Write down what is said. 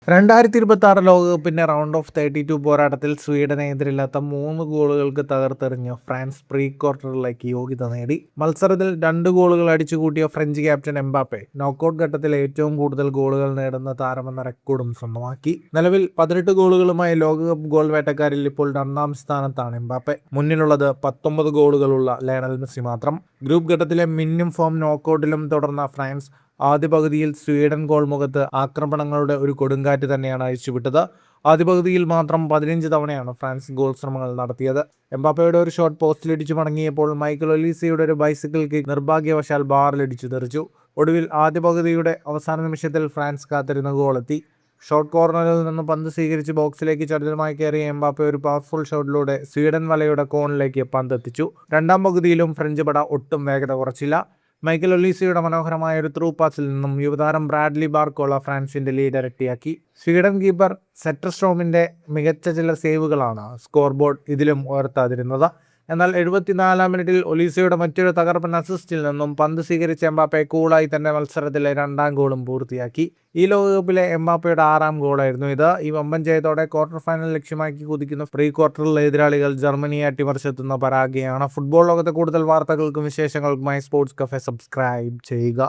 2026 ലോകകപ്പിന്റെ round of 32 പോരാട്ടത്തിൽ സ്വീഡനെ എതിരില്ലാത്ത 3 ഗോളുകൾക്ക് തകർത്തെറിഞ്ഞ് ഫ്രാൻസ് പ്രീ ക്വാർട്ടറിലേക്ക് യോഗ്യത നേടി. മത്സരത്തിൽ 2 ഗോളുകൾ അടിച്ചുകൂട്ടിയ ഫ്രഞ്ച് ക്യാപ്റ്റൻ എംബാപ്പെ നോക്കൌട്ട് ഘട്ടത്തിൽ ഏറ്റവും കൂടുതൽ ഗോളുകൾ നേടുന്ന താരമെന്ന റെക്കോർഡും സ്വന്തമാക്കി. നിലവിൽ 18 ഗോളുകളുമായി ലോകകപ്പ് ഗോൾ വേട്ടക്കാരിൽ ഇപ്പോൾ 2ാം സ്ഥാനത്താണ് എംബാപ്പെ. മുന്നിലുള്ളത് 19 ഗോളുകളുള്ള ലയണൽ മെസ്സി മാത്രം. ഗ്രൂപ്പ് ഘട്ടത്തിലെ മിന്നും ഫോം നോക്കൌട്ടിലും തുടർന്ന ഫ്രാൻസ് ആദ്യ പകുതിയിൽ സ്വീഡൻ ഗോൾ മുഖത്ത് ആക്രമണങ്ങളുടെ ഒരു കൊടുങ്കാറ്റ് തന്നെയാണ് അഴിച്ചുവിട്ടത്. ആദ്യ പകുതിയിൽ മാത്രം 15 തവണയാണ് ഫ്രാൻസ് ഗോൾ ശ്രമങ്ങൾ നടത്തിയത്. എംബാപ്പയുടെ ഒരു ഷോട്ട് പോസ്റ്റിലിടിച്ചു മടങ്ങിയപ്പോൾ മൈക്കൽ ഒലീസയുടെ ഒരു ബൈസിക്കിൾ കിക്ക് നിർഭാഗ്യവശാൽ ബാറിലിടിച്ചു തെറിച്ചു. ഒടുവിൽ ആദ്യ പകുതിയുടെ അവസാന നിമിഷത്തിൽ ഫ്രാൻസ് കാത്തിരുന്ന ഗോളെത്തി. ഷോട്ട് കോർണറിൽ നിന്ന് പന്ത് സ്വീകരിച്ച് ബോക്സിലേക്ക് ചടുലമായി കയറിയ എംബാപ്പെ ഒരു പവർഫുൾ ഷോട്ടിലൂടെ സ്വീഡൻ വലയുടെ കോണിലേക്ക് പന്ത് എത്തിച്ചു. 2ാം പകുതിയിലും ഫ്രഞ്ച് പട ഒട്ടും വേഗത കുറച്ചില്ല. മൈക്കൽ ഒലീസയുടെ മനോഹരമായ ഒരു ത്രൂ പാസിൽ നിന്നും യുവതാരം ബ്രാഡ്ലി ബാർക്കോള ഫ്രാൻസിന്റെ ലീഡ് ഇരട്ടിയാക്കി. സ്വീഡൻ കീപ്പർ സെറ്റർസ്ട്രോമിന്റെ മികച്ച ചില സേവുകളാണ് സ്കോർ ബോർഡ് ഇതിലും ഉയർത്താതിരുന്നത്. എന്നാൽ 74-ാം മിനിറ്റിൽ ഒലീസയുടെ മറ്റൊരു തകർപ്പൻ അസിസ്റ്റിൽ നിന്നും പന്ത് സ്വീകരിച്ച എംബാപ്പെ കൂളായി തന്നെ മത്സരത്തിലെ 2ാം ഗോളും പൂർത്തിയാക്കി. ഈ ലോകകപ്പിലെ എംബാപ്പയുടെ 6ാം ഗോളായിരുന്നു ഇത്. ഈ വമ്പൻ ജയത്തോടെ ക്വാർട്ടർ ഫൈനൽ ലക്ഷ്യമാക്കി കുതിക്കുന്ന പ്രീ ക്വാർട്ടറിൽ എതിരാളികൾ ജർമ്മനിയെ അട്ടിമറിച്ചെത്തുന്ന പരാഗയാണ്. ഫുട്ബോൾ ലോകത്തെ കൂടുതൽ വാർത്തകൾക്കും വിശേഷങ്ങൾക്കുമായി സ്പോർട്സ് കഫേ സബ്സ്ക്രൈബ് ചെയ്യുക.